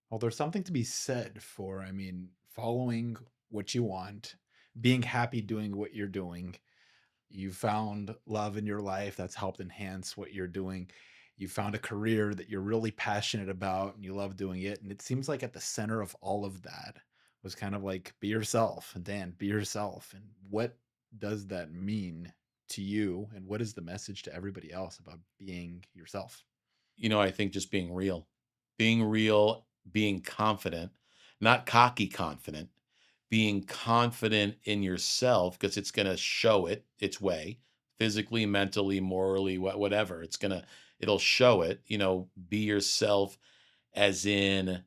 Well, there's something to be said for, I mean, following what you want, being happy doing what you're doing. You found love in your life that's helped enhance what you're doing. You found a career that you're really passionate about and you love doing it. And it seems like at the center of all of that was kind of like be yourself. Dan, be yourself. And what does that mean to you? And what is the message to everybody else about being yourself? I think just being real, being confident, not cocky confident, being confident in yourself because it's going to show its way physically, mentally, morally, whatever. It'll show it, be yourself as in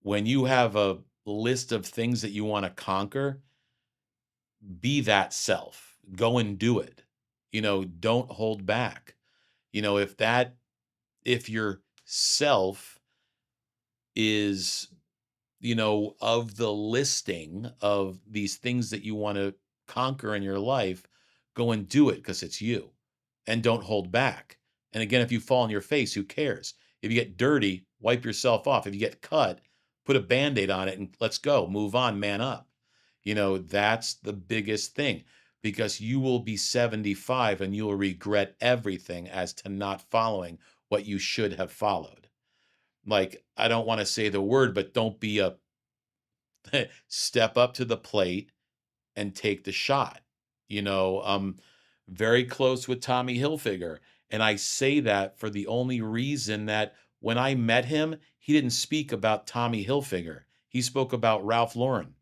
when you have a list of things that you want to conquer, be that self. Go and do it. Don't hold back. If your self is, of the listing of these things that you want to conquer in your life, go and do it because it's you and don't hold back. And again, if you fall on your face, who cares? If you get dirty, wipe yourself off. If you get cut, put a band aid on it and let's go, move on, man up. That's the biggest thing because you will be 75 and you will regret everything as to not following what you should have followed. Like, I don't want to say the word, but don't be a step up to the plate and take the shot. Very close with Tommy Hilfiger. And I say that for the only reason that when I met him, he didn't speak about Tommy Hilfiger. He spoke about Ralph Lauren.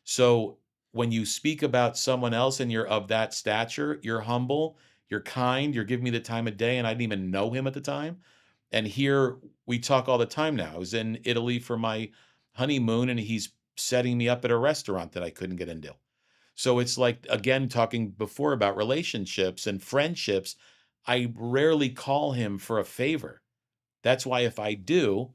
So when you speak about someone else and you're of that stature, you're humble, you're kind, you're giving me the time of day, and I didn't even know him at the time. And here we talk all the time now. I was in Italy for my honeymoon, and he's setting me up at a restaurant that I couldn't get into. So it's like, again, talking before about relationships and friendships, I rarely call him for a favor. That's why if I do,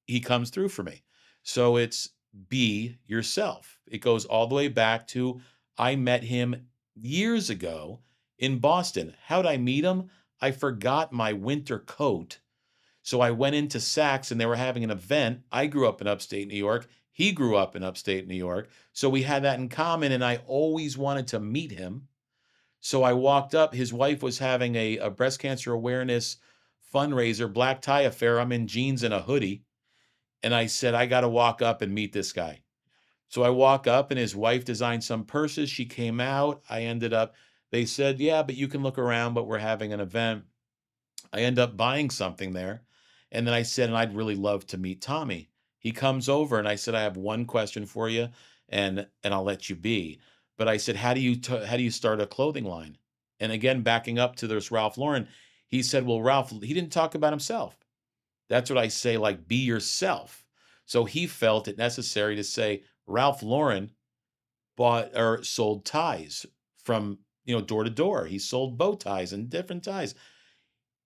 he comes through for me. So it's be yourself. It goes all the way back to I met him years ago in Boston. How'd I meet him? I forgot my winter coat. So I went into Saks and they were having an event. I grew up in upstate New York. He grew up in upstate New York. So we had that in common and I always wanted to meet him. So I walked up. His wife was having a breast cancer awareness fundraiser, black tie affair. I'm in jeans and a hoodie. And I said, I got to walk up and meet this guy. So I walk up and his wife designed some purses. She came out. They said, yeah, but you can look around, but we're having an event. I end up buying something there. And then I said, and I'd really love to meet Tommy. He comes over and I said, I have one question for you and I'll let you be. But I said, how do you start a clothing line? And again, backing up to this Ralph Lauren, he said, well, Ralph, he didn't talk about himself. That's what I say, like, be yourself. So he felt it necessary to say Ralph Lauren bought or sold ties from, door to door. He sold bow ties and different ties.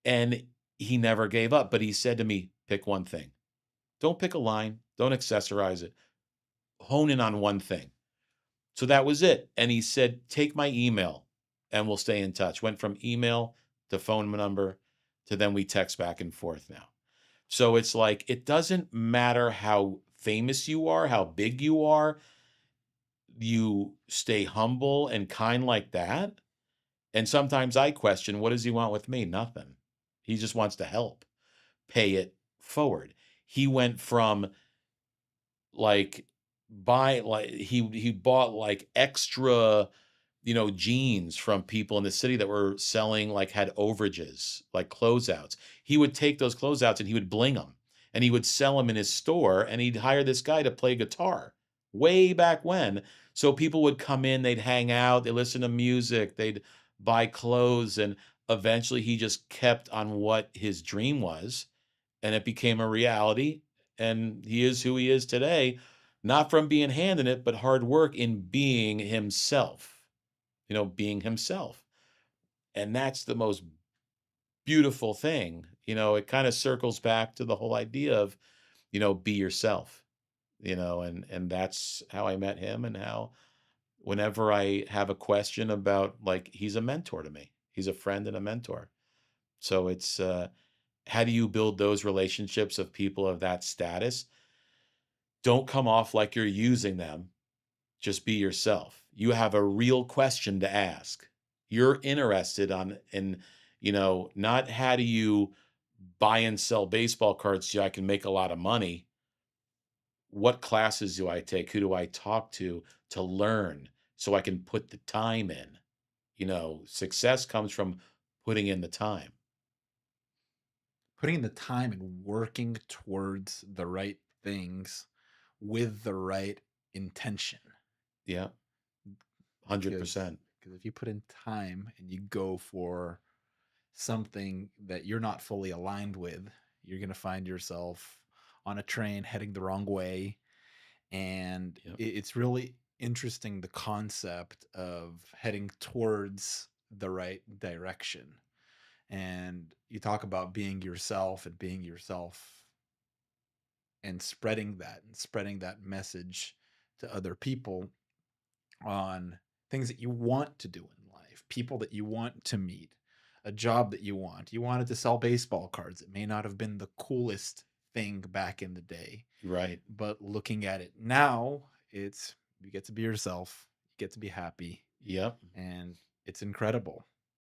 And he never gave up. But he said to me, pick one thing. Don't pick a line. Don't accessorize it. Hone in on one thing. So that was it. And he said, take my email and we'll stay in touch. Went from email to phone number to then we text back and forth now. So it's like, it doesn't matter how famous you are, how big you are, you stay humble and kind like that. And sometimes I question, what does he want with me? Nothing. He just wants to help, pay it forward. He went from like he bought like extra jeans from people in the city that were selling like had overages, like closeouts. He would take those closeouts and he would bling them and he would sell them in his store and he'd hire this guy to play guitar way back when. So people would come in, they'd hang out, they listen to music, they'd buy clothes, and eventually he just kept on what his dream was and it became a reality. And he is who he is today, not from being handed it, but hard work in being himself, being himself. And that's the most beautiful thing. It kind of circles back to the whole idea of, be yourself, and that's how I met him and how whenever I have a question about like he's a mentor to me. He's a friend and a mentor. So it's how do you build those relationships of people of that status? Don't come off like you're using them. Just be yourself. You have a real question to ask. You're interested not how do you buy and sell baseball cards so I can make a lot of money. What classes do I take? Who do I talk to learn so I can put the time in? Success comes from putting in the time. Putting in the time and working towards the right things with the right intention. Yeah, Because 100%. if you put in time and you go for something that you're not fully aligned with, you're going to find yourself on a train heading the wrong way. And Yep. it's really interesting, the concept of heading towards the right direction. And you talk about being yourself and being yourself and spreading that message to other people on things that you want to do in life, people that you want to meet, a job that you want. You wanted to sell baseball cards. It may not have been the coolest thing back in the day, Right. but looking at it now, it's you get to be yourself, you get to be happy, Yep. and it's incredible.